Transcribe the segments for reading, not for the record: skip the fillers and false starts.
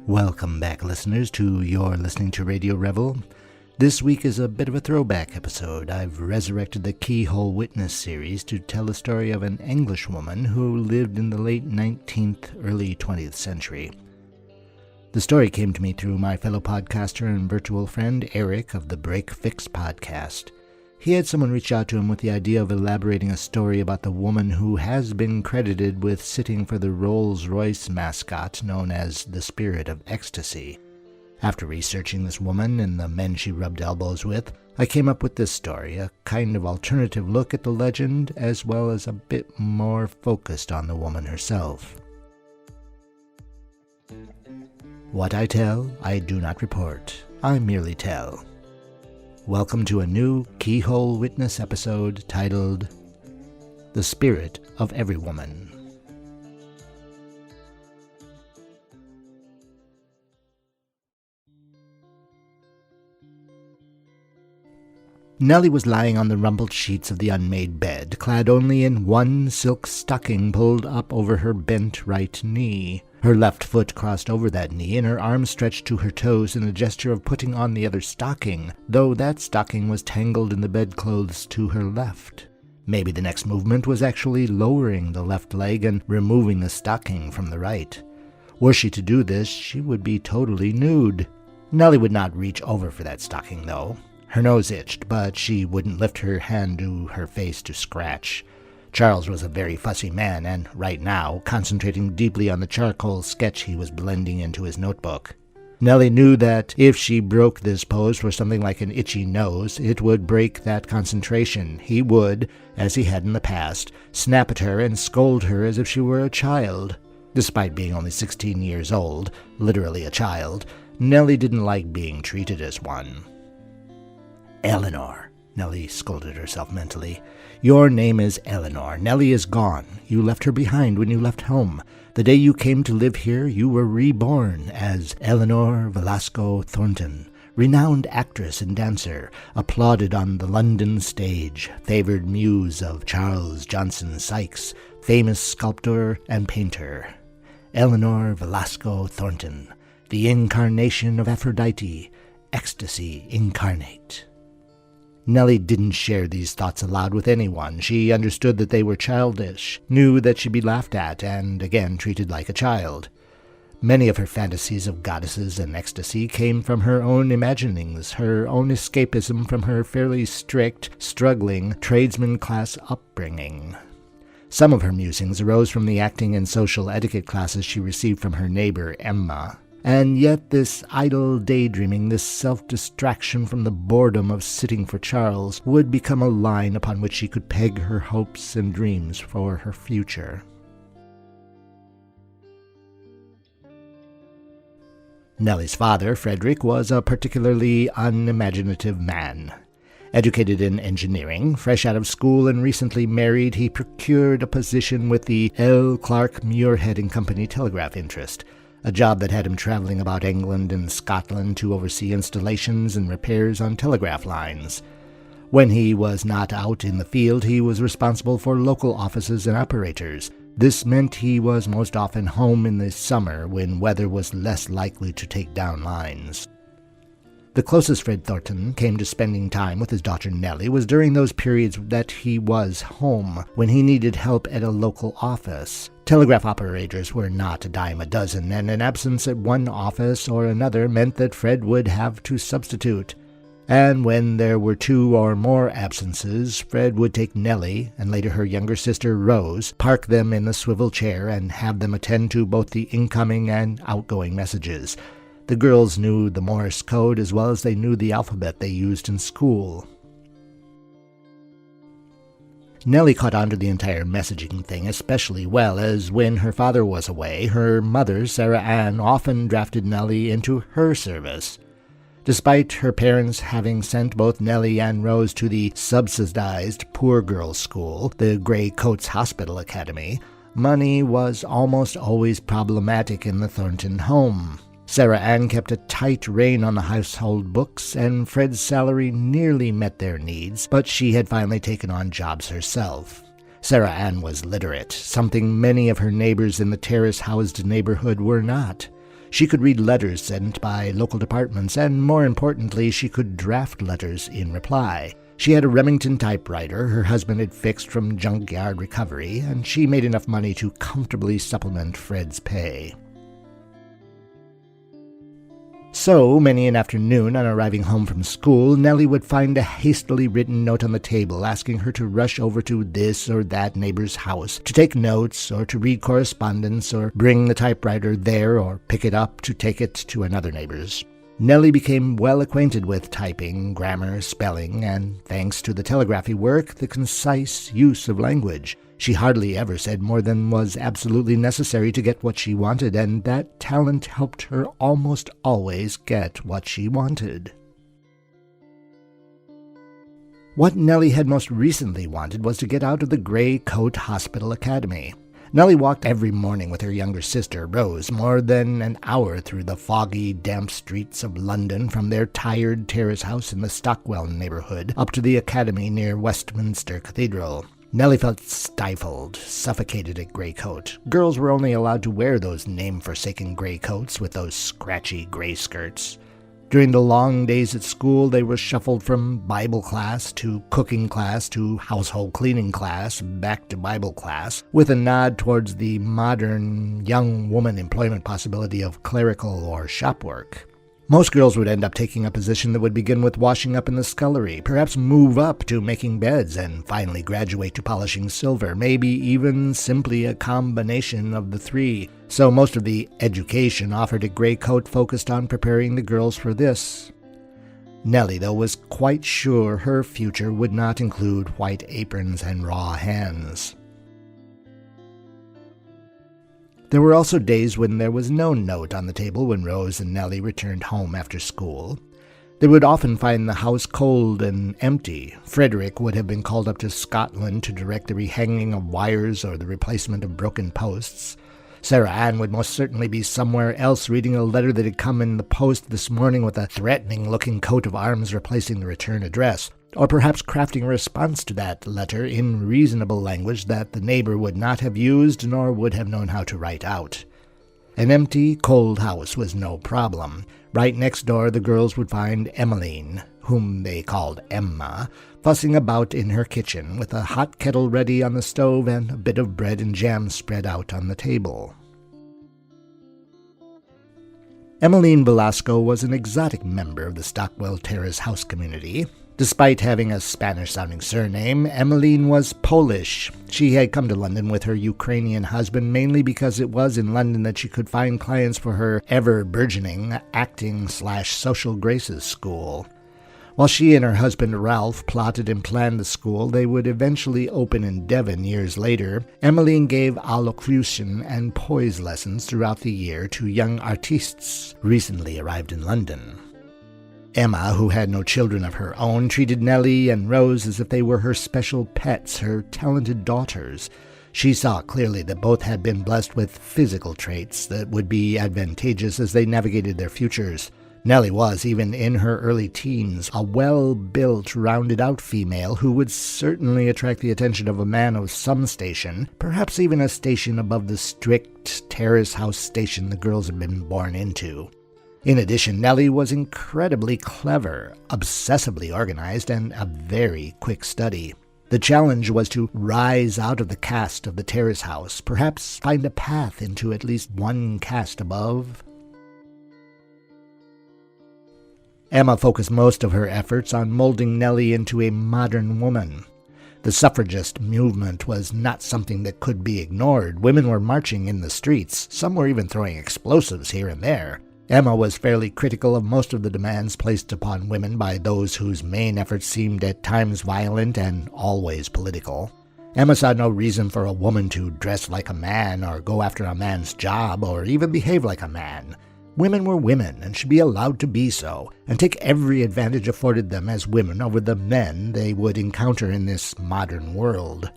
Welcome back, listeners, to You're Listening to Radio Revel. This week is a bit of a throwback episode. I've resurrected the Keyhole Witness series to tell the story of an Englishwoman who lived in the late 19th, early 20th century. The story came to me through my fellow podcaster and virtual friend Eric of the Break Fix podcast. He had someone reach out to him with the idea of elaborating a story about the woman who has been credited with sitting for the Rolls Royce mascot known as the Spirit of Ecstasy. After researching this woman and the men she rubbed elbows with, I came up with this story, a kind of alternative look at the legend, as well as a bit more focused on the woman herself. What I tell, I do not report. I merely tell. Welcome to a new Keyhole Witness episode titled The Spirit of Everywoman. Nelly was lying on the rumpled sheets of the unmade bed, clad only in one silk stocking pulled up over her bent right knee. Her left foot crossed over that knee, and her arm stretched to her toes in a gesture of putting on the other stocking, though that stocking was tangled in the bedclothes to her left. Maybe the next movement was actually lowering the left leg and removing the stocking from the right. Were she to do this, she would be totally nude. Nelly would not reach over for that stocking, though. Her nose itched, but she wouldn't lift her hand to her face to scratch. Charles was a very fussy man, and right now, concentrating deeply on the charcoal sketch he was blending into his notebook. Nelly knew that if she broke this pose for something like an itchy nose, it would break that concentration. He would, as he had in the past, snap at her and scold her as if she were a child. Despite being only 16 years old, literally a child, Nelly didn't like being treated as one. "Eleanor," Nelly scolded herself mentally. "Your name is Eleanor. Nelly is gone. You left her behind when you left home. The day you came to live here, you were reborn as Eleanor Velasco Thornton, renowned actress and dancer, applauded on the London stage, favored muse of Charles Sykes, famous sculptor and painter. Eleanor Velasco Thornton, the incarnation of Aphrodite, Ecstasy incarnate." Nelly didn't share these thoughts aloud with anyone. She understood that they were childish, knew that she'd be laughed at, and again treated like a child. Many of her fantasies of goddesses and ecstasy came from her own imaginings, her own escapism from her fairly strict, struggling, tradesman-class upbringing. Some of her musings arose from the acting and social etiquette classes she received from her neighbor, Emma. And yet this idle daydreaming, this self-distraction from the boredom of sitting for Charles, would become a line upon which she could peg her hopes and dreams for her future. Nelly's father, Frederick, was a particularly unimaginative man. Educated in engineering, fresh out of school and recently married, he procured a position with the L. Clark Muirhead and Company telegraph interest, a job that had him traveling about England and Scotland to oversee installations and repairs on telegraph lines. When he was not out in the field, he was responsible for local offices and operators. This meant he was most often home in the summer when weather was less likely to take down lines. The closest Fred Thornton came to spending time with his daughter Nelly was during those periods that he was home, when he needed help at a local office. Telegraph operators were not a dime a dozen, and an absence at one office or another meant that Fred would have to substitute. And when there were 2 or more absences, Fred would take Nelly, and later her younger sister Rose, park them in the swivel chair and have them attend to both the incoming and outgoing messages. The girls knew the Morse code as well as they knew the alphabet they used in school. Nelly caught on to the entire messaging thing especially well, as when her father was away, her mother, Sarah Ann, often drafted Nelly into her service. Despite her parents having sent both Nelly and Rose to the subsidized poor girls' school, the Grey Coats Hospital Academy, money was almost always problematic in the Thornton home. Sarah Ann kept a tight rein on the household books, and Fred's salary nearly met their needs, but she had finally taken on jobs herself. Sarah Ann was literate, something many of her neighbors in the terrace-housed neighborhood were not. She could read letters sent by local departments, and more importantly, she could draft letters in reply. She had a Remington typewriter her husband had fixed from junkyard recovery, and she made enough money to comfortably supplement Fred's pay. So, many an afternoon on arriving home from school, Nelly would find a hastily written note on the table asking her to rush over to this or that neighbor's house to take notes or to read correspondence or bring the typewriter there or pick it up to take it to another neighbor's. Nelly became well acquainted with typing, grammar, spelling, and, thanks to the telegraphy work, the concise use of language. She hardly ever said more than was absolutely necessary to get what she wanted, and that talent helped her almost always get what she wanted. What Nelly had most recently wanted was to get out of the Grey Coat Hospital Academy. Nelly walked every morning with her younger sister, Rose, more than an hour through the foggy, damp streets of London from their tired terrace house in the Stockwell neighborhood up to the academy near Westminster Cathedral. Nelly felt stifled, suffocated at Grey Coat. Girls were only allowed to wear those name-forsaken gray coats with those scratchy gray skirts. During the long days at school, they were shuffled from Bible class to cooking class to household cleaning class, back to Bible class, with a nod towards the modern young woman employment possibility of clerical or shop work. Most girls would end up taking a position that would begin with washing up in the scullery, perhaps move up to making beds, and finally graduate to polishing silver, maybe even simply a combination of the three. So most of the education offered at Grey Coat focused on preparing the girls for this. Nelly, though, was quite sure her future would not include white aprons and raw hands. There were also days when there was no note on the table when Rose and Nelly returned home after school. They would often find the house cold and empty. Frederick would have been called up to Scotland to direct the rehanging of wires or the replacement of broken posts. Sarah Ann would most certainly be somewhere else reading a letter that had come in the post this morning with a threatening-looking coat of arms replacing the return address, or perhaps crafting a response to that letter in reasonable language that the neighbor would not have used nor would have known how to write out. An empty, cold house was no problem. Right next door the girls would find Emmeline, whom they called Emma, fussing about in her kitchen with a hot kettle ready on the stove and a bit of bread and jam spread out on the table. Eleanor Velasco was an exotic member of the Stockwell Terrace house community. Despite having a Spanish-sounding surname, Emmeline was Polish. She had come to London with her Ukrainian husband mainly because it was in London that she could find clients for her ever-burgeoning acting/social graces school. While she and her husband Ralph plotted and planned the school they would eventually open in Devon years later, Emmeline gave allocution and poise lessons throughout the year to young artistes recently arrived in London. Emma, who had no children of her own, treated Nelly and Rose as if they were her special pets, her talented daughters. She saw clearly that both had been blessed with physical traits that would be advantageous as they navigated their futures. Nelly was, even in her early teens, a well-built, rounded-out female who would certainly attract the attention of a man of some station, perhaps even a station above the strict terrace house station the girls had been born into. In addition, Nelly was incredibly clever, obsessively organized, and a very quick study. The challenge was to rise out of the caste of the terrace house, perhaps find a path into at least one caste above. Emma focused most of her efforts on molding Nelly into a modern woman. The suffragist movement was not something that could be ignored. Women were marching in the streets. Some were even throwing explosives here and there. Emma was fairly critical of most of the demands placed upon women by those whose main efforts seemed at times violent and always political. Emma saw no reason for a woman to dress like a man or go after a man's job or even behave like a man. Women were women and should be allowed to be so, and take every advantage afforded them as women over the men they would encounter in this modern world.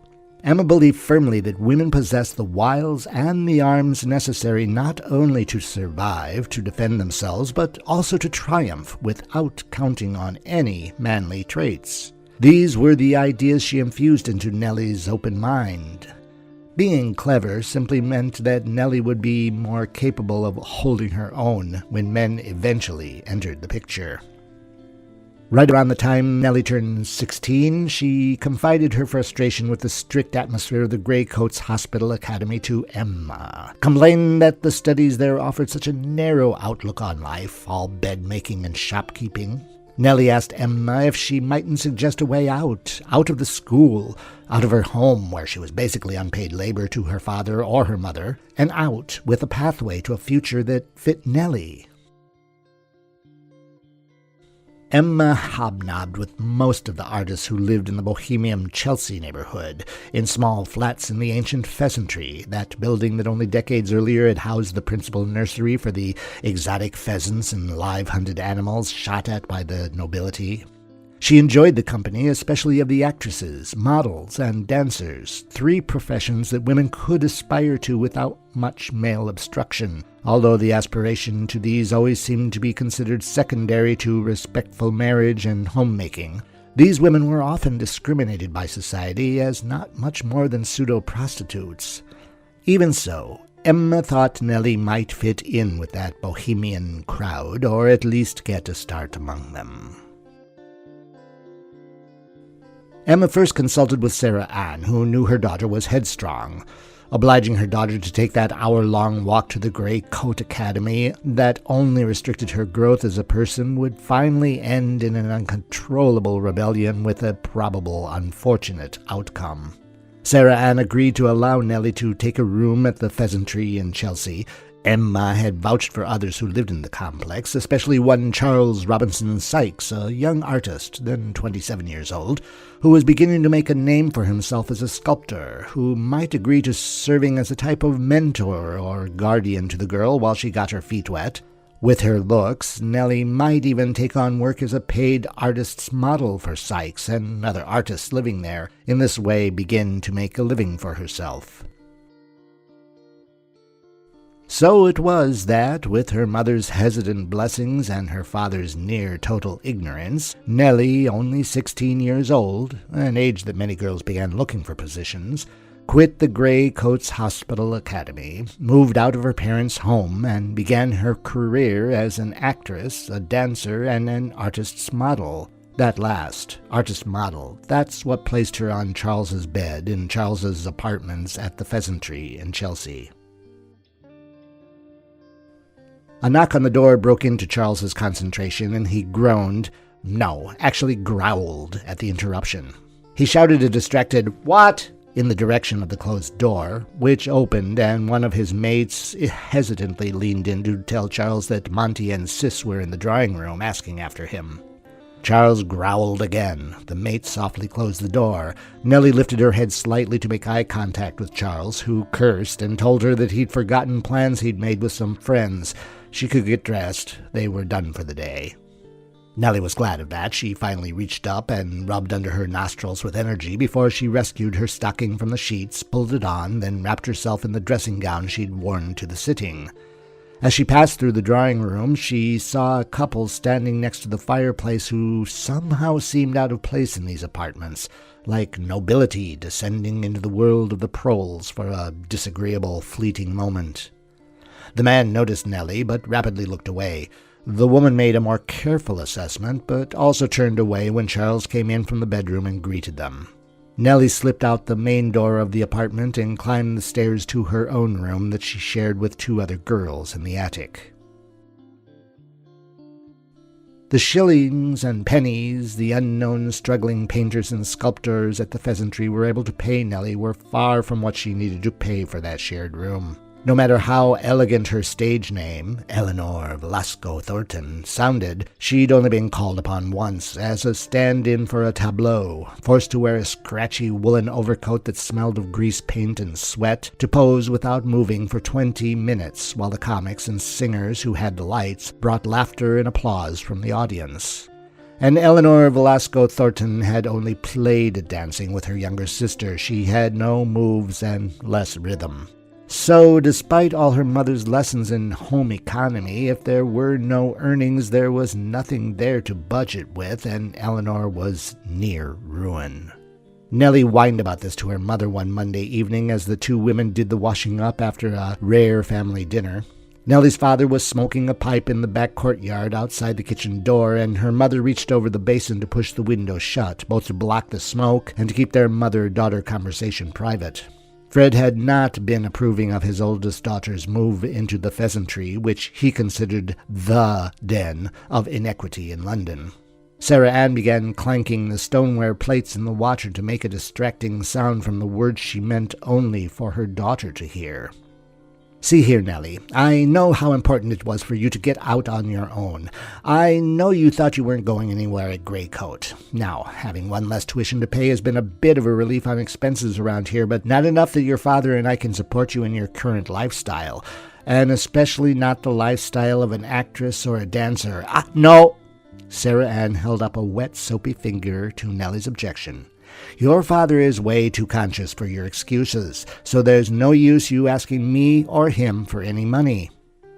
Emma believed firmly that women possess the wiles and the arms necessary not only to survive, to defend themselves, but also to triumph without counting on any manly traits. These were the ideas she infused into Nelly's open mind. Being clever simply meant that Nelly would be more capable of holding her own when men eventually entered the picture. Right around the time Nelly turned 16, she confided her frustration with the strict atmosphere of the Greycoats Hospital Academy to Emma, complaining that the studies there offered such a narrow outlook on life, all bed-making and shopkeeping. Nelly asked Emma if she mightn't suggest a way out of the school, out of her home where she was basically unpaid labor to her father or her mother, and out with a pathway to a future that fit Nelly. Emma hobnobbed with most of the artists who lived in the Bohemian Chelsea neighborhood, in small flats in the ancient Pheasantry, that building that only decades earlier had housed the principal nursery for the exotic pheasants and live-hunted animals shot at by the nobility. She enjoyed the company, especially of the actresses, models, and dancers, 3 professions that women could aspire to without much male obstruction, although the aspiration to these always seemed to be considered secondary to respectful marriage and homemaking. These women were often discriminated by society as not much more than pseudo-prostitutes. Even so, Emma thought Nelly might fit in with that Bohemian crowd, or at least get a start among them. Emma first consulted with Sarah Ann, who knew her daughter was headstrong. Obliging her daughter to take that hour-long walk to the Grey Coat Academy that only restricted her growth as a person would finally end in an uncontrollable rebellion with a probable unfortunate outcome. Sarah Ann agreed to allow Nelly to take a room at the Pheasantry in Chelsea. Emma had vouched for others who lived in the complex, especially one Charles Sykes, a young artist, then 27 years old, who was beginning to make a name for himself as a sculptor, who might agree to serving as a type of mentor or guardian to the girl while she got her feet wet. With her looks, Nelly might even take on work as a paid artist's model for Sykes and other artists living there, in this way begin to make a living for herself. So it was that, with her mother's hesitant blessings and her father's near-total ignorance, Nelly, only 16 years old, an age that many girls began looking for positions, quit the Greycoats Hospital Academy, moved out of her parents' home, and began her career as an actress, a dancer, and an artist's model. That last, artist model, that's what placed her on Charles's bed in Charles's apartments at the Pheasantry in Chelsea. A knock on the door broke into Charles's concentration, and he groaned, no, actually growled at the interruption. He shouted a distracted, "What?" in the direction of the closed door, which opened, and one of his mates hesitantly leaned in to tell Charles that Monty and Sis were in the drawing room asking after him. Charles growled again. The mate softly closed the door. Nelly lifted her head slightly to make eye contact with Charles, who cursed and told her that he'd forgotten plans he'd made with some friends. She could get dressed. They were done for the day. Nelly was glad of that. She finally reached up and rubbed under her nostrils with energy before she rescued her stocking from the sheets, pulled it on, then wrapped herself in the dressing gown she'd worn to the sitting. As she passed through the drawing room, she saw a couple standing next to the fireplace who somehow seemed out of place in these apartments, like nobility descending into the world of the proles for a disagreeable, fleeting moment. The man noticed Nelly, but rapidly looked away. The woman made a more careful assessment, but also turned away when Charles came in from the bedroom and greeted them. Nelly slipped out the main door of the apartment and climbed the stairs to her own room that she shared with 2 other girls in the attic. The shillings and pennies the unknown struggling painters and sculptors at the Pheasantry were able to pay Nelly were far from what she needed to pay for that shared room. No matter how elegant her stage name, Eleanor Velasco Thornton, sounded, she'd only been called upon once as a stand-in for a tableau, forced to wear a scratchy woolen overcoat that smelled of grease paint and sweat, to pose without moving for 20 minutes while the comics and singers who had the lights brought laughter and applause from the audience. And Eleanor Velasco Thornton had only played at dancing with her younger sister. She had no moves and less rhythm. So, despite all her mother's lessons in home economy, if there were no earnings, there was nothing there to budget with, and Eleanor was near ruin. Nelly whined about this to her mother one Monday evening as the two women did the washing up after a rare family dinner. Nelly's father was smoking a pipe in the back courtyard outside the kitchen door, and her mother reached over the basin to push the window shut, both to block the smoke and to keep their mother-daughter conversation private. Fred had not been approving of his oldest daughter's move into the pheasantry, which he considered the den of inequity in London. Sarah Ann began clanking the stoneware plates in the water to make a distracting sound from the words she meant only for her daughter to hear. "See here, Nelly, I know how important it was for you to get out on your own. I know you thought you weren't going anywhere at Greycoat. Now, having one less tuition to pay has been a bit of a relief on expenses around here, but not enough that your father and I can support you in your current lifestyle, and especially not the lifestyle of an actress or a dancer." No! Sarah Ann held up a wet, soapy finger to Nelly's objection. "Your father is way too conscious for your excuses, so there's no use you asking me or him for any money.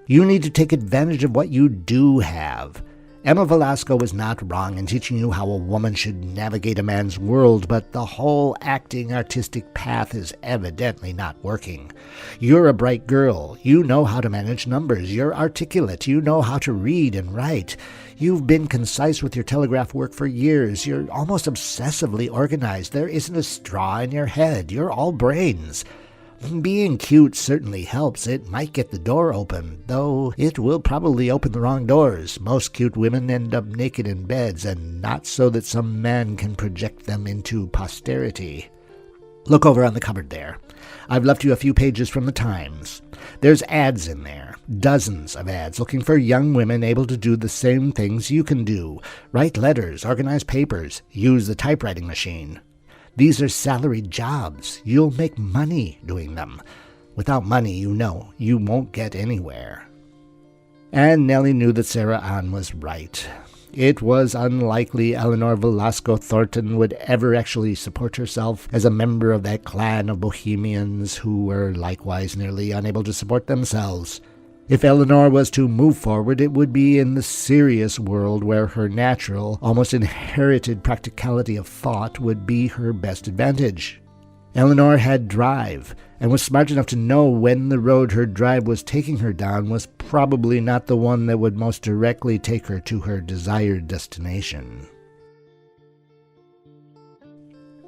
You need to take advantage of what you do have. Emma Velasco was not wrong in teaching you how a woman should navigate a man's world, but the whole acting artistic path is evidently not working. You're a bright girl. You know how to manage numbers. You're articulate. You know how to read and write. You've been concise with your telegraph work for years. You're almost obsessively organized. There isn't a straw in your head. You're all brains. Being cute certainly helps. It might get the door open, though it will probably open the wrong doors. Most cute women end up naked in beds, and not so that some man can project them into posterity. Look over on the cupboard there. I've left you a few pages from the Times. There's ads in there, dozens of ads looking for young women able to do the same things you can do. Write letters, organize papers, use the typewriting machine. These are salaried jobs. You'll make money doing them. Without money, you know, you won't get anywhere." And Nelly knew that Sarah Ann was right. It was unlikely Eleanor Velasco Thornton would ever actually support herself as a member of that clan of Bohemians who were likewise nearly unable to support themselves. If Eleanor was to move forward, it would be in the serious world where her natural, almost inherited practicality of thought would be her best advantage. Eleanor had drive, and was smart enough to know when the road her drive was taking her down was probably not the one that would most directly take her to her desired destination.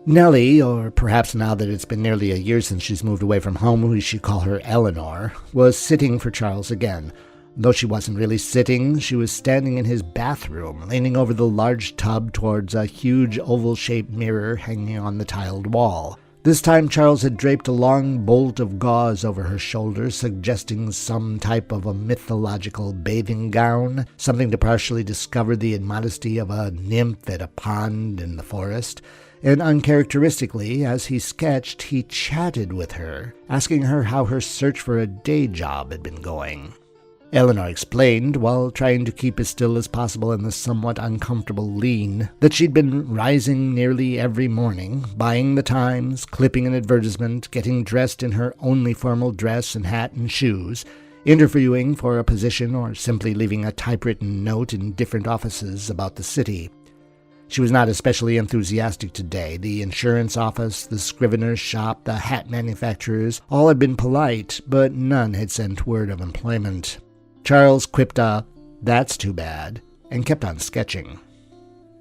Nelly, or perhaps now that it's been nearly a year since she's moved away from home, we should call her Eleanor, was sitting for Charles again. Though she wasn't really sitting, she was standing in his bathroom, leaning over the large tub towards a huge oval-shaped mirror hanging on the tiled wall. This time Charles had draped a long bolt of gauze over her shoulders, suggesting some type of a mythological bathing gown, something to partially discover the immodesty of a nymph at a pond in the forest. And uncharacteristically, as he sketched, he chatted with her, asking her how her search for a day job had been going. Eleanor explained, while trying to keep as still as possible in the somewhat uncomfortable lean, that she'd been rising nearly every morning, buying the Times, clipping an advertisement, getting dressed in her only formal dress and hat and shoes, interviewing for a position or simply leaving a typewritten note in different offices about the city. She was not especially enthusiastic today. The insurance office, the scrivener's shop, the hat manufacturers, all had been polite, but none had sent word of employment. Charles quipped "That's too bad," and kept on sketching.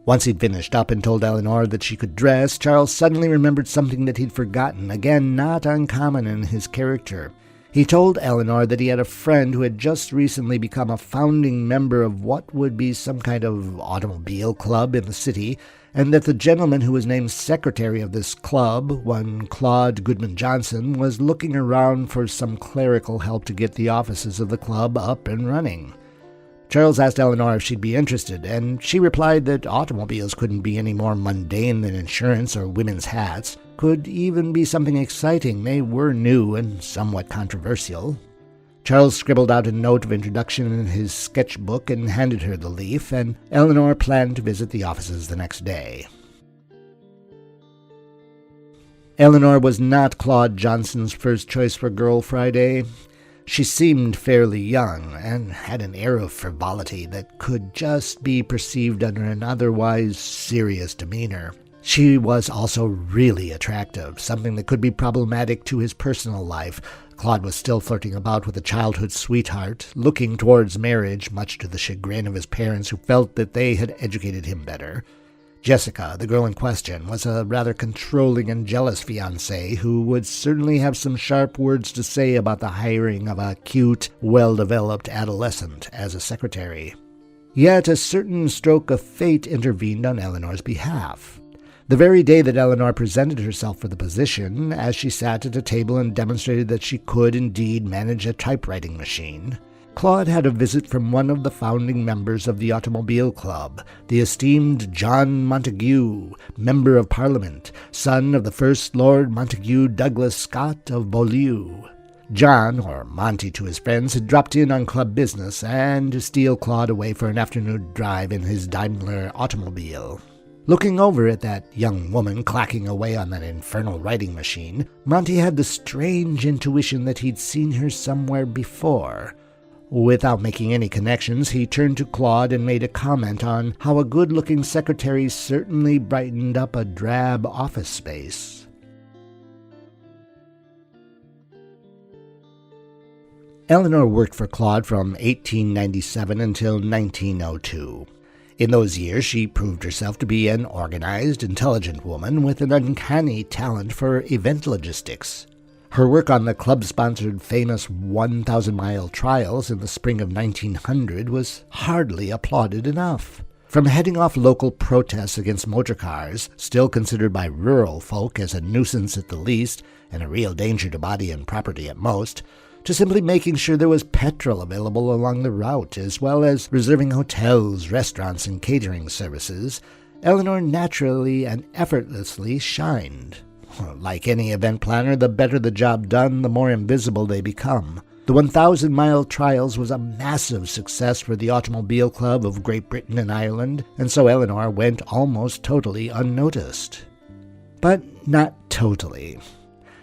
Once he'd finished up and told Eleanor that she could dress, Charles suddenly remembered something that he'd forgotten, again not uncommon in his character. He told Eleanor that he had a friend who had just recently become a founding member of what would be some kind of automobile club in the city, and that the gentleman who was named secretary of this club, one Claude Goodman Johnson, was looking around for some clerical help to get the offices of the club up and running. Charles asked Eleanor if she'd be interested, and she replied that automobiles couldn't be any more mundane than insurance or women's hats, could even be something exciting. They were new and somewhat controversial. Charles scribbled out a note of introduction in his sketchbook and handed her the leaf, and Eleanor planned to visit the offices the next day. Eleanor was not Claude Johnson's first choice for Girl Friday. She seemed fairly young and had an air of frivolity that could just be perceived under an otherwise serious demeanor. She was also really attractive, something that could be problematic to his personal life. Claude was still flirting about with a childhood sweetheart, looking towards marriage, much to the chagrin of his parents who felt that they had educated him better. Jessica, the girl in question, was a rather controlling and jealous fiancée who would certainly have some sharp words to say about the hiring of a cute, well-developed adolescent as a secretary. Yet a certain stroke of fate intervened on Eleanor's behalf. The very day that Eleanor presented herself for the position, as she sat at a table and demonstrated that she could indeed manage a typewriting machine, Claude had a visit from one of the founding members of the Automobile Club, the esteemed John Montagu, Member of Parliament, son of the First Lord Montagu Douglas Scott of Beaulieu. John, or Monty to his friends, had dropped in on club business and to steal Claude away for an afternoon drive in his Daimler automobile. Looking over at that young woman clacking away on that infernal writing machine, Monty had the strange intuition that he'd seen her somewhere before. Without making any connections, he turned to Claude and made a comment on how a good-looking secretary certainly brightened up a drab office space. Eleanor worked for Claude from 1897 until 1902. In those years, she proved herself to be an organized, intelligent woman with an uncanny talent for event logistics. Her work on the club-sponsored famous 1,000-mile trials in the spring of 1900 was hardly applauded enough. From heading off local protests against motor cars, still considered by rural folk as a nuisance at the least and a real danger to body and property at most, to simply making sure there was petrol available along the route, as well as reserving hotels, restaurants, and catering services, Eleanor naturally and effortlessly shined. Like any event planner, the better the job done, the more invisible they become. The 1,000-mile trials was a massive success for the Automobile Club of Great Britain and Ireland, and so Eleanor went almost totally unnoticed. But not totally.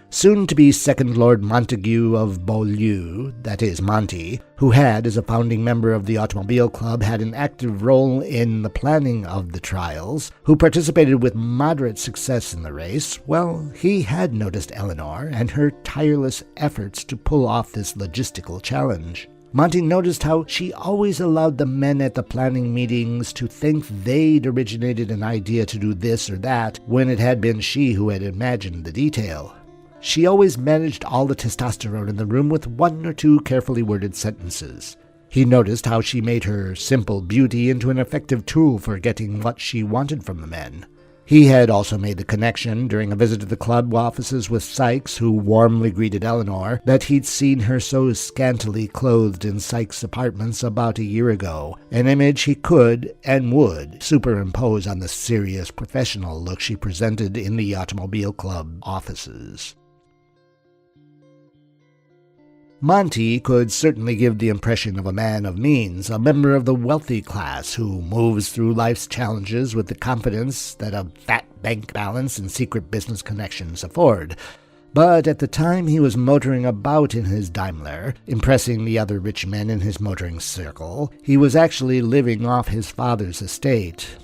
Soon-to-be Second Lord Montagu of Beaulieu, that is, Monty, who had, as a founding member of the Automobile Club, had an active role in the planning of the trials, who participated with moderate success in the race, well, he had noticed Eleanor and her tireless efforts to pull off this logistical challenge. Monty noticed how she always allowed the men at the planning meetings to think they'd originated an idea to do this or that, when it had been she who had imagined the detail. She always managed all the testosterone in the room with one or two carefully worded sentences. He noticed how she made her simple beauty into an effective tool for getting what she wanted from the men. He had also made the connection during a visit to the club offices with Sykes, who warmly greeted Eleanor, that he'd seen her so scantily clothed in Sykes' apartments about a year ago, an image he could and would superimpose on the serious professional look she presented in the Automobile Club offices. Monty could certainly give the impression of a man of means, a member of the wealthy class who moves through life's challenges with the confidence that a fat bank balance and secret business connections afford. But at the time he was motoring about in his Daimler, impressing the other rich men in his motoring circle, he was actually living off his father's estate.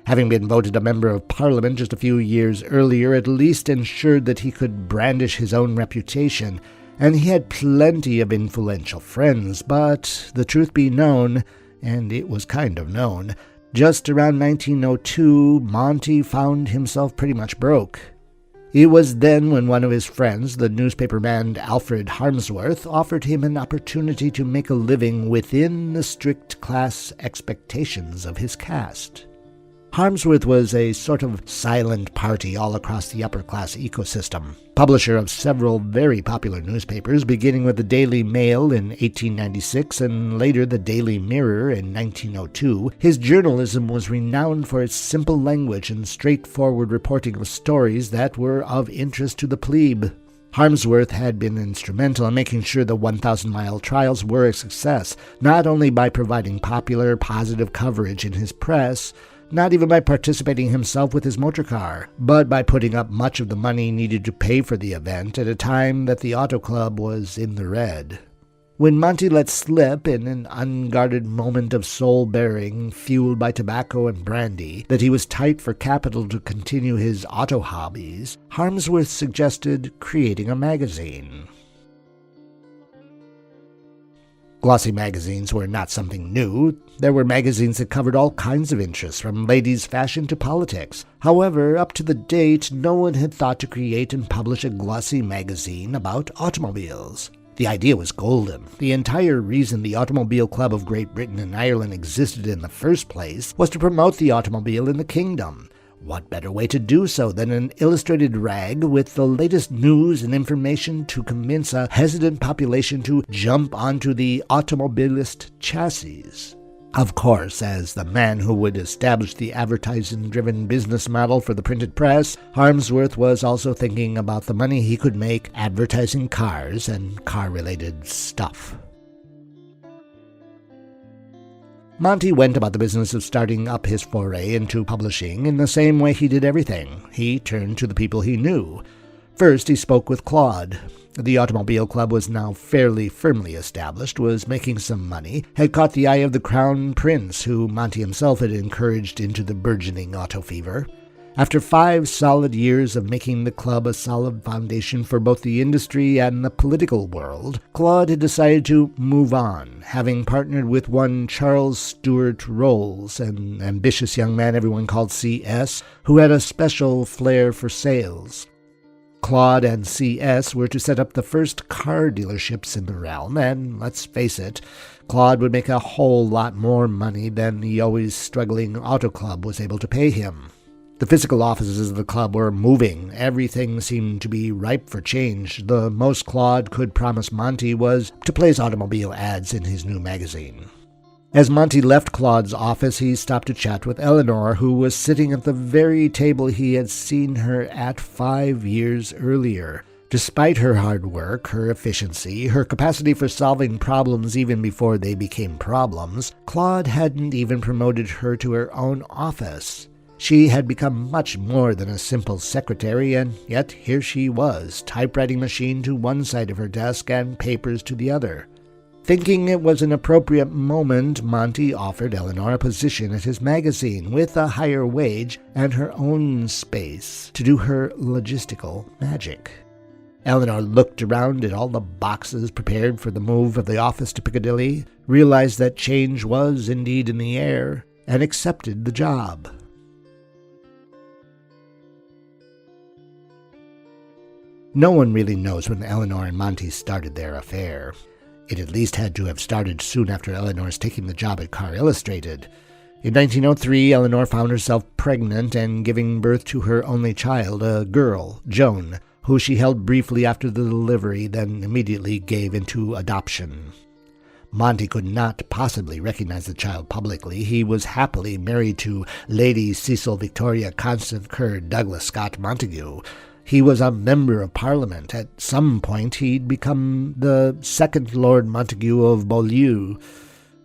Having been voted a member of Parliament just a few years earlier at least ensured that he could brandish his own reputation, and he had plenty of influential friends, but the truth be known, and it was kind of known, just around 1902, Monty found himself pretty much broke. It was then when one of his friends, the newspaperman Alfred Harmsworth, offered him an opportunity to make a living within the strict class expectations of his caste. Harmsworth was a sort of silent party all across the upper-class ecosystem. Publisher of several very popular newspapers, beginning with the Daily Mail in 1896 and later the Daily Mirror in 1902, his journalism was renowned for its simple language and straightforward reporting of stories that were of interest to the plebe. Harmsworth had been instrumental in making sure the 1,000-mile trials were a success, not only by providing popular, positive coverage in his press, not even by participating himself with his motor car, but by putting up much of the money needed to pay for the event at a time that the Auto Club was in the red. When Monty let slip, in an unguarded moment of soul-bearing, fueled by tobacco and brandy, that he was tight for capital to continue his auto hobbies, Harmsworth suggested creating a magazine. Glossy magazines were not something new. There were magazines that covered all kinds of interests, from ladies' fashion to politics. However, up to the date, no one had thought to create and publish a glossy magazine about automobiles. The idea was golden. The entire reason the Automobile Club of Great Britain and Ireland existed in the first place was to promote the automobile in the kingdom. What better way to do so than an illustrated rag with the latest news and information to convince a hesitant population to jump onto the automobilist chassis? Of course, as the man who would establish the advertising-driven business model for the printed press, Harmsworth was also thinking about the money he could make advertising cars and car-related stuff. Monty went about the business of starting up his foray into publishing in the same way he did everything. He turned to the people he knew. First, he spoke with Claude. The Automobile Club was now fairly firmly established, was making some money, had caught the eye of the Crown Prince, who Monty himself had encouraged into the burgeoning auto fever. After 5 solid years of making the club a solid foundation for both the industry and the political world, Claude had decided to move on, having partnered with one Charles Stuart Rolls, an ambitious young man everyone called CS, who had a special flair for sales. Claude and CS were to set up the first car dealerships in the realm, and let's face it, Claude would make a whole lot more money than the always struggling auto club was able to pay him. The physical offices of the club were moving. Everything seemed to be ripe for change. The most Claude could promise Monty was to place automobile ads in his new magazine. As Monty left Claude's office, he stopped to chat with Eleanor, who was sitting at the very table he had seen her at 5 years earlier. Despite her hard work, her efficiency, her capacity for solving problems even before they became problems, Claude hadn't even promoted her to her own office. She had become much more than a simple secretary, and yet here she was, typewriting machine to one side of her desk and papers to the other. Thinking it was an appropriate moment, Monty offered Eleanor a position at his magazine with a higher wage and her own space to do her logistical magic. Eleanor looked around at all the boxes prepared for the move of the office to Piccadilly, realized that change was indeed in the air, and accepted the job. No one really knows when Eleanor and Monty started their affair. It at least had to have started soon after Eleanor's taking the job at Car Illustrated. In 1903, Eleanor found herself pregnant and giving birth to her only child, a girl, Joan, who she held briefly after the delivery, then immediately gave into adoption. Monty could not possibly recognize the child publicly. He was happily married to Lady Cecil Victoria Constance Kerr Douglas Scott Montagu. He was a member of Parliament. At some point he'd become the second Lord Montagu of Beaulieu.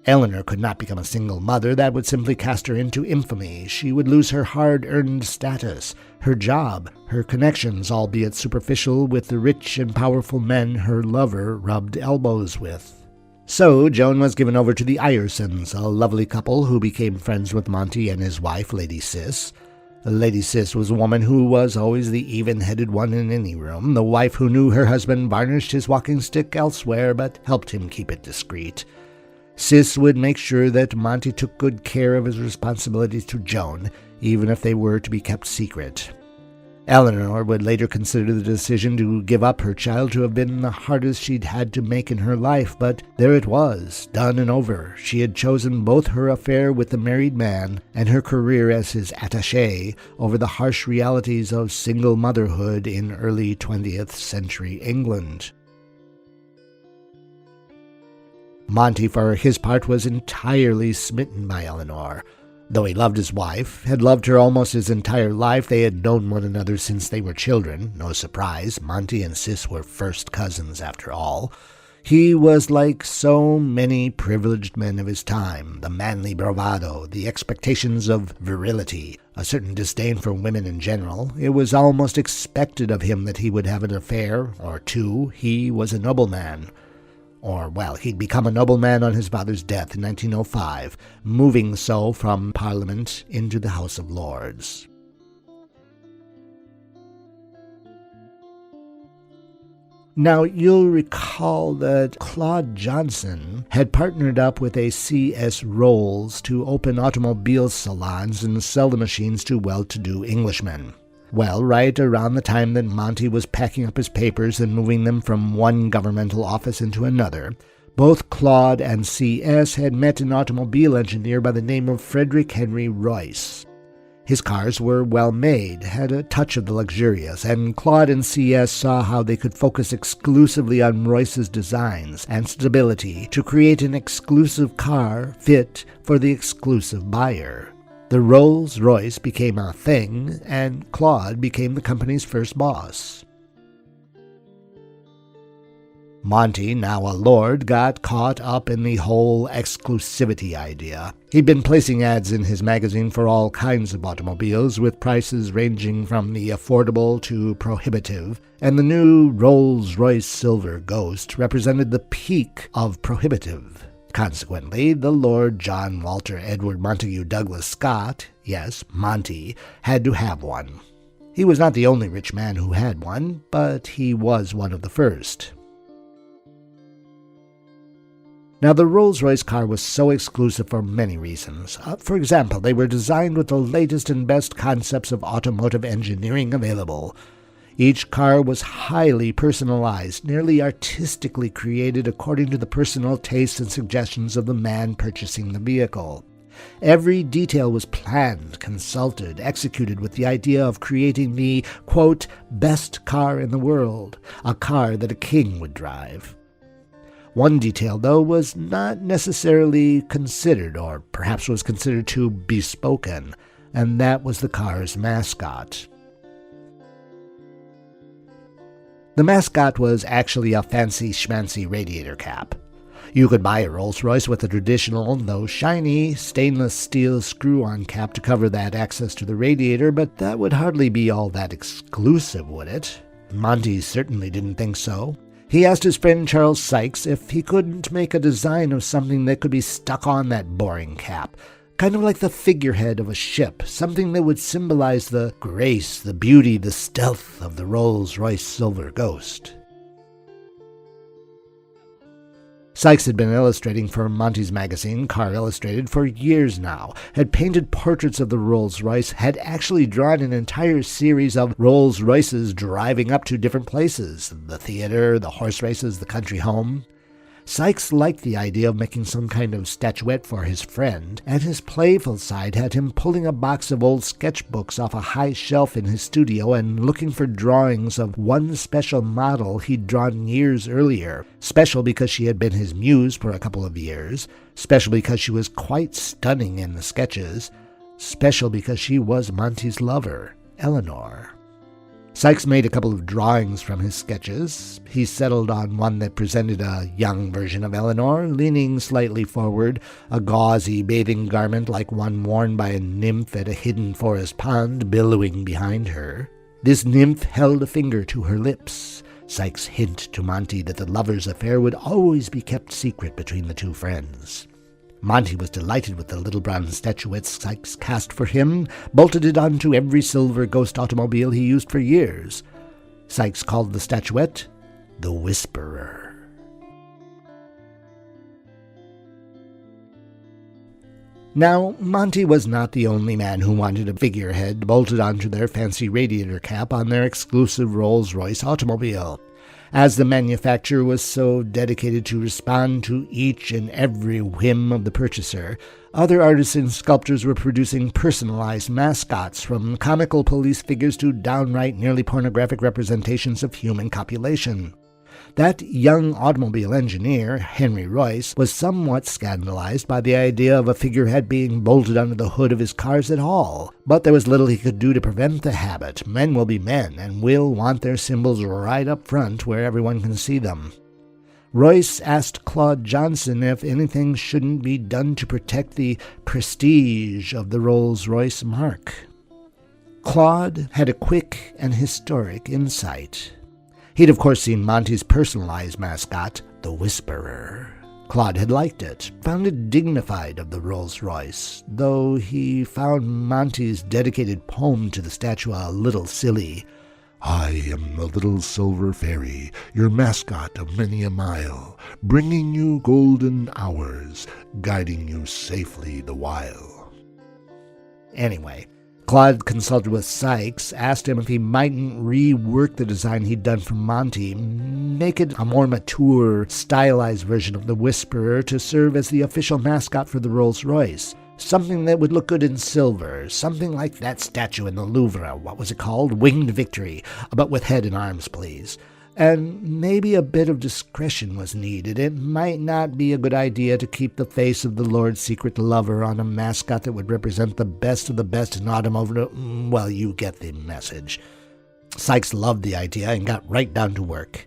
Eleanor could not become a single mother. That would simply cast her into infamy. She would lose her hard-earned status, her job, her connections, albeit superficial, with the rich and powerful men her lover rubbed elbows with. So Joan was given over to the Iresons, a lovely couple who became friends with Monty and his wife, Lady Cis. Lady Cis was a woman who was always the even-headed one in any room, the wife who knew her husband varnished his walking stick elsewhere but helped him keep it discreet. Cis would make sure that Monty took good care of his responsibilities to Joan, even if they were to be kept secret. Eleanor would later consider the decision to give up her child to have been the hardest she'd had to make in her life, but there it was, done and over. She had chosen both her affair with the married man and her career as his attaché over the harsh realities of single motherhood in early 20th century England. Monty, for his part, was entirely smitten by Eleanor. Though he loved his wife, had loved her almost his entire life, they had known one another since they were children. No surprise, Monty and Cis were first cousins after all. He was like so many privileged men of his time, the manly bravado, the expectations of virility, a certain disdain for women in general. It was almost expected of him that he would have an affair or two. He was a nobleman. Or, well, he'd become a nobleman on his father's death in 1905, moving so from Parliament into the House of Lords. Now, you'll recall that Claude Johnson had partnered up with a C.S. Rolls to open automobile salons and sell the machines to well-to-do Englishmen. Well, right around the time that Monty was packing up his papers and moving them from one governmental office into another, both Claude and C.S. had met an automobile engineer by the name of Frederick Henry Royce. His cars were well made, had a touch of the luxurious, and Claude and C.S. saw how they could focus exclusively on Royce's designs and stability to create an exclusive car fit for the exclusive buyer. The Rolls Royce became a thing, and Claude became the company's first boss. Monty, now a lord, got caught up in the whole exclusivity idea. He'd been placing ads in his magazine for all kinds of automobiles, with prices ranging from the affordable to prohibitive, and the new Rolls Royce Silver Ghost represented the peak of prohibitive. Consequently, the Lord John Walter Edward Montagu Douglas Scott, yes, Monty, had to have one. He was not the only rich man who had one, but he was one of the first. Now, the Rolls-Royce car was so exclusive for many reasons. For example, they were designed with the latest and best concepts of automotive engineering available. Each car was highly personalized, nearly artistically created according to the personal tastes and suggestions of the man purchasing the vehicle. Every detail was planned, consulted, executed with the idea of creating the, quote, best car in the world, a car that a king would drive. One detail, though, was not necessarily considered, or perhaps was considered too bespoken, and that was the car's mascot. The mascot was actually a fancy schmancy radiator cap. You could buy a Rolls-Royce with a traditional, though shiny, stainless steel screw-on cap to cover that access to the radiator, but that would hardly be all that exclusive, would it? Monty certainly didn't think so. He asked his friend Charles Sykes if he couldn't make a design of something that could be stuck on that boring cap, kind of like the figurehead of a ship, something that would symbolize the grace, the beauty, the stealth of the Rolls-Royce Silver Ghost. Sykes had been illustrating for Monty's magazine, Car Illustrated, for years now, had painted portraits of the Rolls-Royce, had actually drawn an entire series of Rolls-Royces driving up to different places, the theater, the horse races, the country home. Sykes liked the idea of making some kind of statuette for his friend, and his playful side had him pulling a box of old sketchbooks off a high shelf in his studio and looking for drawings of one special model he'd drawn years earlier, special because she had been his muse for a couple of years, special because she was quite stunning in the sketches, special because she was Monty's lover, Eleanor. Sykes made a couple of drawings from his sketches. He settled on one that presented a young version of Eleanor, leaning slightly forward, a gauzy bathing garment like one worn by a nymph at a hidden forest pond billowing behind her. This nymph held a finger to her lips. Sykes' hint to Monty that the lovers' affair would always be kept secret between the two friends. Monty was delighted with the little brown statuette Sykes cast for him, bolted it onto every Silver Ghost automobile he used for years. Sykes called the statuette the Whisperer. Now, Monty was not the only man who wanted a figurehead bolted onto their fancy radiator cap on their exclusive Rolls-Royce automobile. As the manufacturer was so dedicated to respond to each and every whim of the purchaser, other artists and sculptors were producing personalized mascots, from comical police figures to downright nearly pornographic representations of human copulation. That young automobile engineer, Henry Royce, was somewhat scandalized by the idea of a figurehead being bolted under the hood of his cars at all, but there was little he could do to prevent the habit. Men will be men, and will want their symbols right up front where everyone can see them. Royce asked Claude Johnson if anything shouldn't be done to protect the prestige of the Rolls Royce mark. Claude had a quick and historic insight. He'd of course seen Monty's personalized mascot, the Whisperer. Claude had liked it, found it dignified of the Rolls Royce, though he found Monty's dedicated poem to the statue a little silly. I am the little silver fairy, your mascot of many a mile, bringing you golden hours, guiding you safely the while. Anyway, Claude consulted with Sykes, asked him if he mightn't rework the design he'd done for Monty, make it a more mature, stylized version of the Whisperer to serve as the official mascot for the Rolls Royce. Something that would look good in silver, something like that statue in the Louvre, what was it called? Winged Victory, but with head and arms, please. And maybe a bit of discretion was needed. It might not be a good idea to keep the face of the Lord's secret lover on a mascot that would represent the best of the best in automotive. Well, you get the message. Sykes loved the idea and got right down to work.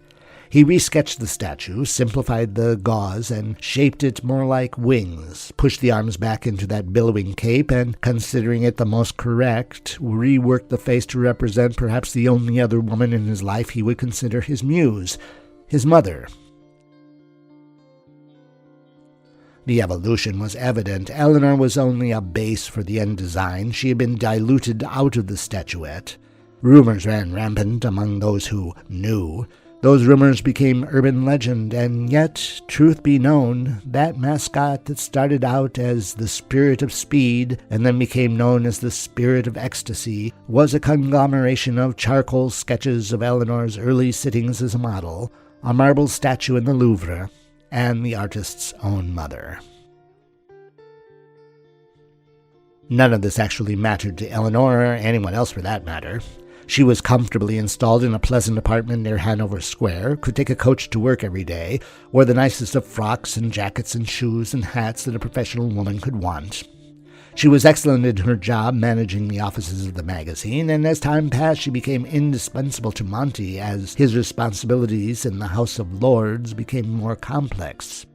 He resketched the statue, simplified the gauze, and shaped it more like wings, pushed the arms back into that billowing cape, and, considering it the most correct, reworked the face to represent perhaps the only other woman in his life he would consider his muse, his mother. The evolution was evident. Eleanor was only a base for the end design. She had been diluted out of the statuette. Rumors ran rampant among those who knew. Those rumors became urban legend, and yet, truth be known, that mascot that started out as the Spirit of Speed and then became known as the Spirit of Ecstasy was a conglomeration of charcoal sketches of Eleanor's early sittings as a model, a marble statue in the Louvre, and the artist's own mother. None of this actually mattered to Eleanor, or anyone else for that matter. She was comfortably installed in a pleasant apartment near Hanover Square, could take a coach to work every day, wore the nicest of frocks and jackets and shoes and hats that a professional woman could want. She was excellent in her job managing the offices of the magazine, and as time passed she became indispensable to Monty as his responsibilities in the House of Lords became more complex.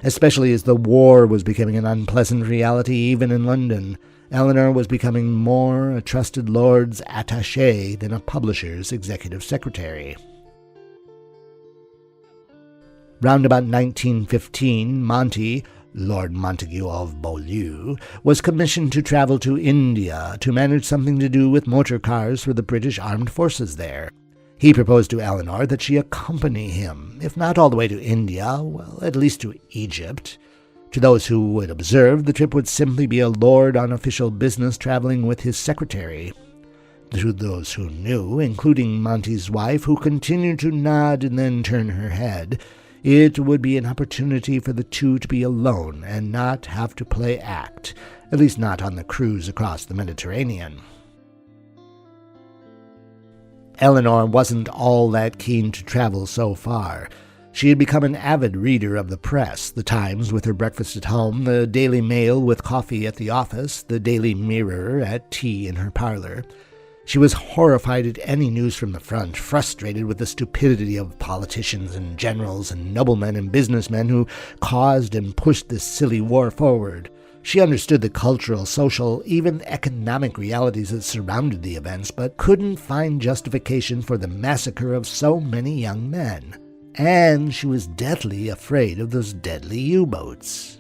Especially as the war was becoming an unpleasant reality even in London, Eleanor was becoming more a trusted lord's attaché than a publisher's executive secretary. Round about 1915, Monty, Lord Montagu of Beaulieu, was commissioned to travel to India to manage something to do with motor cars for the British Armed Forces there. He proposed to Eleanor that she accompany him, if not all the way to India, well, at least to Egypt. To those who would observe, the trip would simply be a lord on official business traveling with his secretary. To those who knew, including Monty's wife, who continued to nod and then turn her head, it would be an opportunity for the two to be alone and not have to play act, at least not on the cruise across the Mediterranean. Eleanor wasn't all that keen to travel so far. She had become an avid reader of the press, the Times with her breakfast at home, the Daily Mail with coffee at the office, the Daily Mirror at tea in her parlor. She was horrified at any news from the front, frustrated with the stupidity of politicians and generals and noblemen and businessmen who caused and pushed this silly war forward. She understood the cultural, social, even economic realities that surrounded the events, but couldn't find justification for the massacre of so many young men. And she was deathly afraid of those deadly U-boats.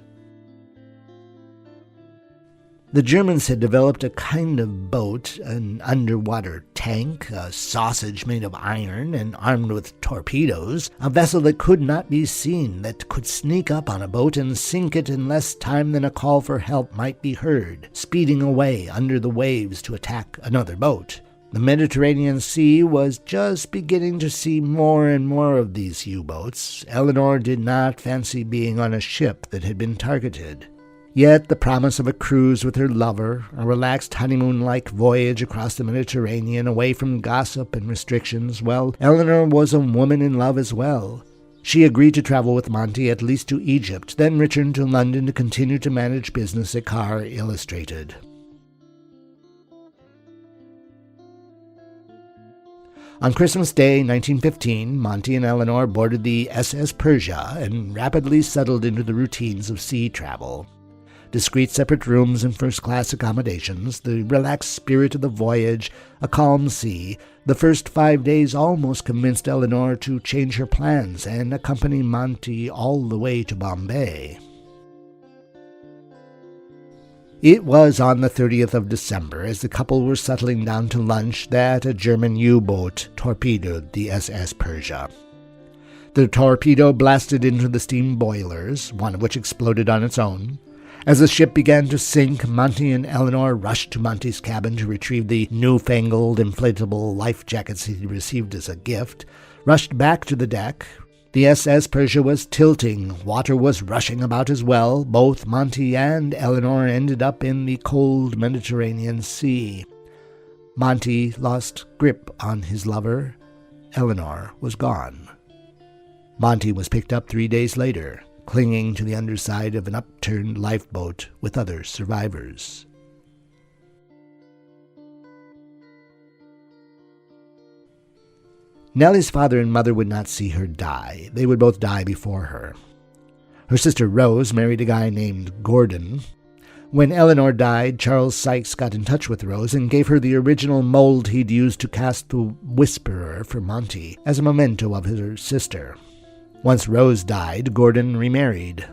The Germans had developed a kind of boat, an underwater tank, a sausage made of iron and armed with torpedoes, a vessel that could not be seen, that could sneak up on a boat and sink it in less time than a call for help might be heard, speeding away under the waves to attack another boat. The Mediterranean Sea was just beginning to see more and more of these U-boats. Eleanor did not fancy being on a ship that had been targeted. Yet the promise of a cruise with her lover, a relaxed honeymoon-like voyage across the Mediterranean away from gossip and restrictions, well, Eleanor was a woman in love as well. She agreed to travel with Monty at least to Egypt, then return to London to continue to manage business at Car Illustrated. On Christmas Day, 1915, Monty and Eleanor boarded the SS Persia and rapidly settled into the routines of sea travel. Discreet separate rooms and first-class accommodations, the relaxed spirit of the voyage, a calm sea, the first 5 days almost convinced Eleanor to change her plans and accompany Monty all the way to Bombay. It was on the 30th of December, as the couple were settling down to lunch, that a German U-boat torpedoed the SS Persia. The torpedo blasted into the steam boilers, one of which exploded on its own. As the ship began to sink, Monty and Eleanor rushed to Monty's cabin to retrieve the newfangled inflatable life jackets he received as a gift, rushed back to the deck. The SS Persia was tilting, water was rushing about as well. Both Monty and Eleanor ended up in the cold Mediterranean Sea. Monty lost grip on his lover. Eleanor was gone. Monty was picked up 3 days later, clinging to the underside of an upturned lifeboat with other survivors. Nelly's father and mother would not see her die. They would both die before her. Her sister Rose married a guy named Gordon. When Eleanor died, Charles Sykes got in touch with Rose and gave her the original mold he'd used to cast the Whisperer for Monty as a memento of her sister. Once Rose died, Gordon remarried.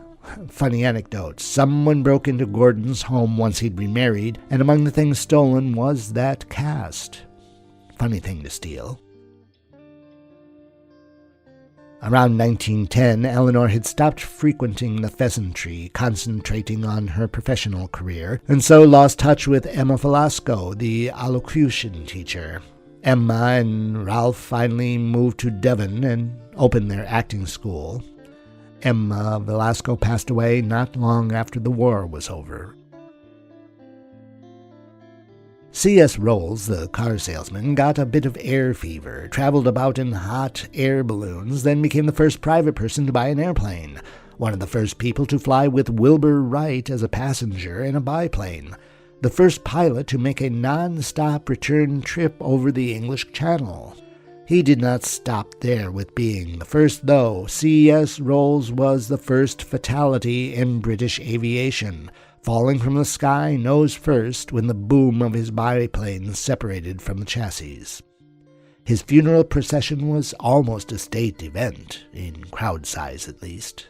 Funny anecdote. Someone broke into Gordon's home once he'd remarried, and among the things stolen was that cast. Funny thing to steal. Around 1910, Eleanor had stopped frequenting the pheasantry, concentrating on her professional career, and so lost touch with Emma Velasco, the allocution teacher. Emma and Ralph finally moved to Devon and opened their acting school. Emma Velasco passed away not long after the war was over. C.S. Rolls, the car salesman, got a bit of air fever, traveled about in hot air balloons, then became the first private person to buy an airplane, one of the first people to fly with Wilbur Wright as a passenger in a biplane, the first pilot to make a non-stop return trip over the English Channel. He did not stop there with being the first, though. C.S. Rolls was the first fatality in British aviation, falling from the sky nose first when the boom of his biplane separated from the chassis. His funeral procession was almost a state event, in crowd size at least.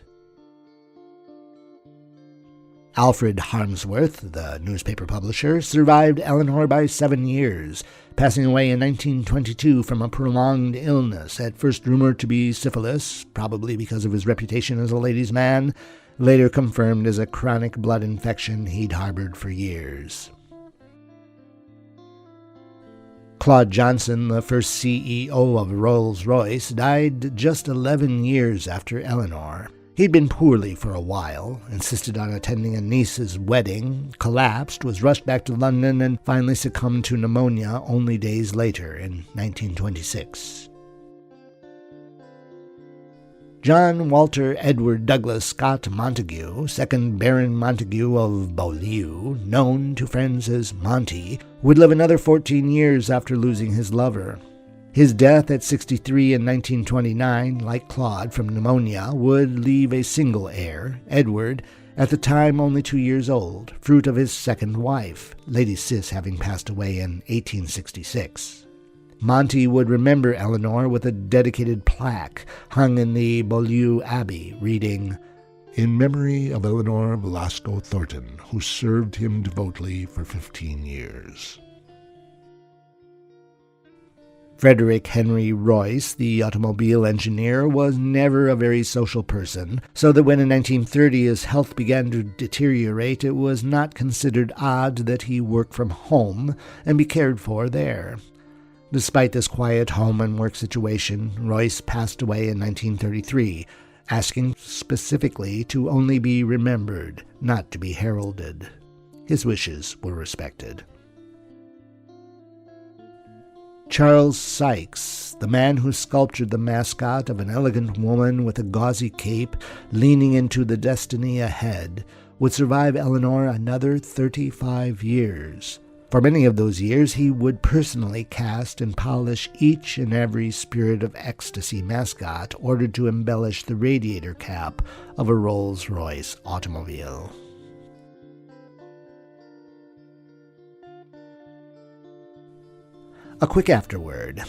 Alfred Harmsworth, the newspaper publisher, survived Eleanor by 7 years, passing away in 1922 from a prolonged illness, at first rumored to be syphilis, probably because of his reputation as a ladies' man, later confirmed as a chronic blood infection he'd harbored for years. Claude Johnson, the first CEO of Rolls Royce, died just 11 years after Eleanor. He'd been poorly for a while, insisted on attending a niece's wedding, collapsed, was rushed back to London, and finally succumbed to pneumonia only days later in 1926. John Walter Edward Douglas Scott Montagu, 2nd Baron Montagu of Beaulieu, known to friends as Monty, would live another 14 years after losing his lover. His death at 63 in 1929, like Claude from pneumonia, would leave a single heir, Edward, at the time only 2 years old, fruit of his second wife, Lady Cis having passed away in 1866. Monty would remember Eleanor with a dedicated plaque hung in the Beaulieu Abbey, reading, "In memory of Eleanor Velasco Thornton, who served him devotedly for 15 years. Frederick Henry Royce, the automobile engineer, was never a very social person, so that when in 1930 his health began to deteriorate, it was not considered odd that he work from home and be cared for there. Despite this quiet home and work situation, Royce passed away in 1933, asking specifically to only be remembered, not to be heralded. His wishes were respected. Charles Sykes, the man who sculptured the mascot of an elegant woman with a gauzy cape leaning into the destiny ahead, would survive Eleanor another 35 years. For many of those years, he would personally cast and polish each and every Spirit of Ecstasy mascot ordered to embellish the radiator cap of a Rolls Royce automobile. A quick afterword.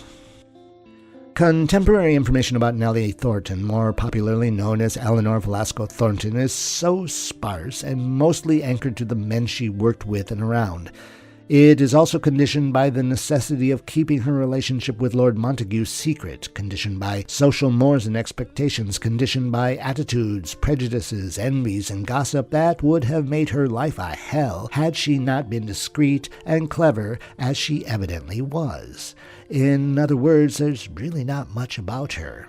Contemporary information about Nelly Thornton, more popularly known as Eleanor Velasco Thornton, is so sparse and mostly anchored to the men she worked with and around. It is also conditioned by the necessity of keeping her relationship with Lord Montagu secret, conditioned by social mores and expectations, conditioned by attitudes, prejudices, envies, and gossip that would have made her life a hell had she not been discreet and clever as she evidently was. In other words, there's really not much about her.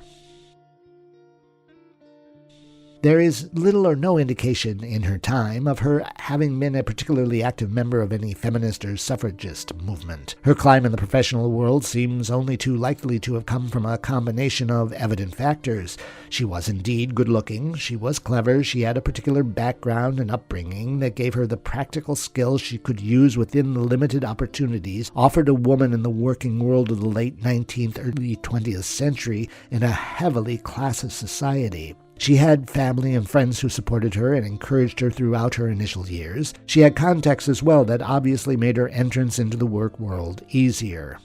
There is little or no indication in her time of her having been a particularly active member of any feminist or suffragist movement. Her climb in the professional world seems only too likely to have come from a combination of evident factors. She was indeed good-looking, she was clever, she had a particular background and upbringing that gave her the practical skills she could use within the limited opportunities offered a woman in the working world of the late 19th, early 20th century in a heavily classist society. She had family and friends who supported her and encouraged her throughout her initial years. She had contacts as well that obviously made her entrance into the work world easier.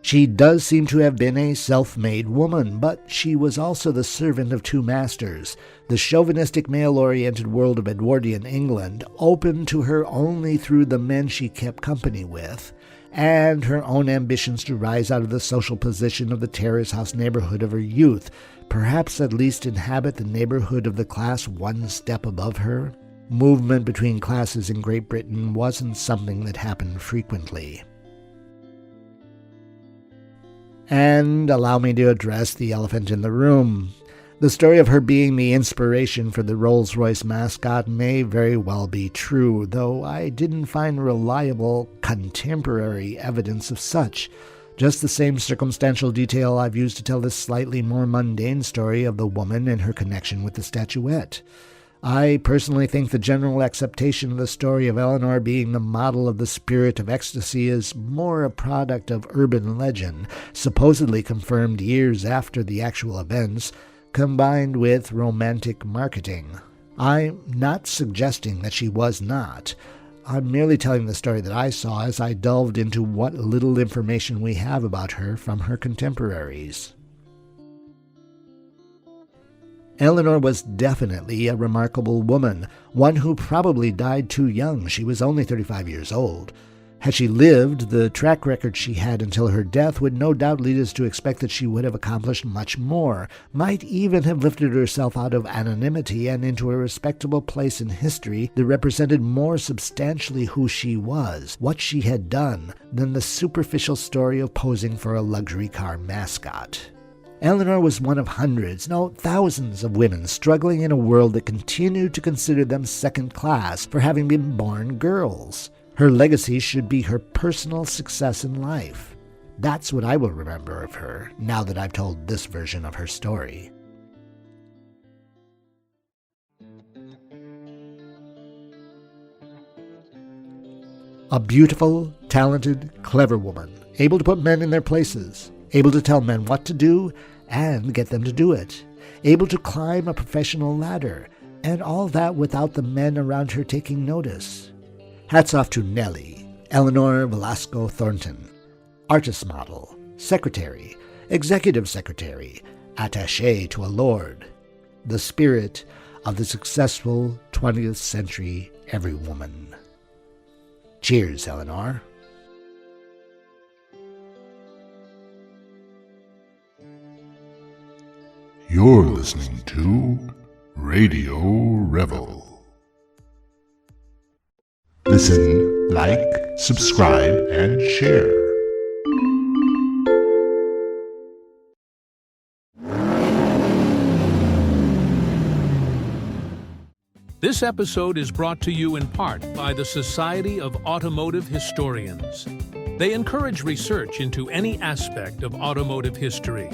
She does seem to have been a self-made woman, but she was also the servant of two masters. The chauvinistic male-oriented world of Edwardian England, open to her only through the men she kept company with, and her own ambitions to rise out of the social position of the terrace house neighborhood of her youth, perhaps at least inhabit the neighborhood of the class one step above her. Movement between classes in Great Britain wasn't something that happened frequently. And allow me to address the elephant in the room. The story of her being the inspiration for the Rolls Royce mascot may very well be true, though I didn't find reliable contemporary evidence of such. Just the same circumstantial detail I've used to tell this slightly more mundane story of the woman and her connection with the statuette. I personally think the general acceptation of the story of Eleanor being the model of the Spirit of Ecstasy is more a product of urban legend, supposedly confirmed years after the actual events, combined with romantic marketing. I'm not suggesting that she was not. I'm merely telling the story that I saw as I delved into what little information we have about her from her contemporaries. Eleanor was definitely a remarkable woman, one who probably died too young. She was only 35 years old. Had she lived, the track record she had until her death would no doubt lead us to expect that she would have accomplished much more, might even have lifted herself out of anonymity and into a respectable place in history that represented more substantially who she was, what she had done, than the superficial story of posing for a luxury car mascot. Eleanor was one of hundreds, no, thousands of women struggling in a world that continued to consider them second class for having been born girls. Her legacy should be her personal success in life. That's what I will remember of her, now that I've told this version of her story. A beautiful, talented, clever woman, able to put men in their places, able to tell men what to do and get them to do it, able to climb a professional ladder, and all that without the men around her taking notice. Hats off to Nelly, Eleanor Velasco Thornton, artist model, secretary, executive secretary, attaché to a lord, the spirit of the successful 20th century Everywoman. Cheers, Eleanor. You're listening to Radio Revel. Listen, like, subscribe, and share. This episode is brought to you in part by the Society of Automotive Historians. They encourage research into any aspect of automotive history.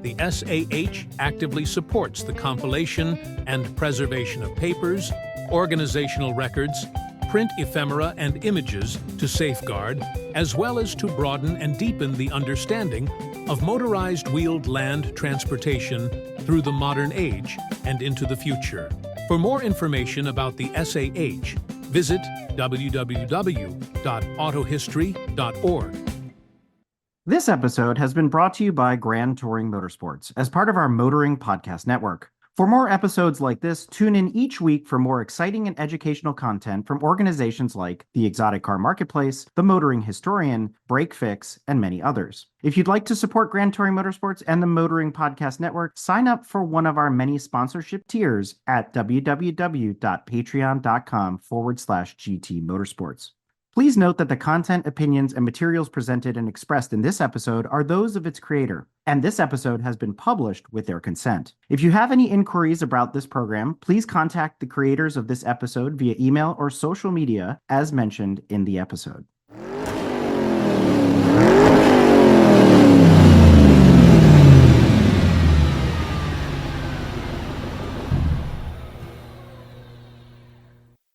The SAH actively supports the compilation and preservation of papers, organizational records, print ephemera and images to safeguard, as well as to broaden and deepen the understanding of motorized wheeled land transportation through the modern age and into the future. For more information about the SAH, visit www.autohistory.org. This episode has been brought to you by Grand Touring Motorsports as part of our Motoring Podcast Network. For more episodes like this, tune in each week for more exciting and educational content from organizations like the Exotic Car Marketplace, the Motoring Historian, Break Fix, and many others. If you'd like to support Grand Touring Motorsports and the Motoring Podcast Network, sign up for one of our many sponsorship tiers at www.patreon.com/GT Motorsports. Please note that the content, opinions, and materials presented and expressed in this episode are those of its creator, and this episode has been published with their consent. If you have any inquiries about this program, please contact the creators of this episode via email or social media as mentioned in the episode.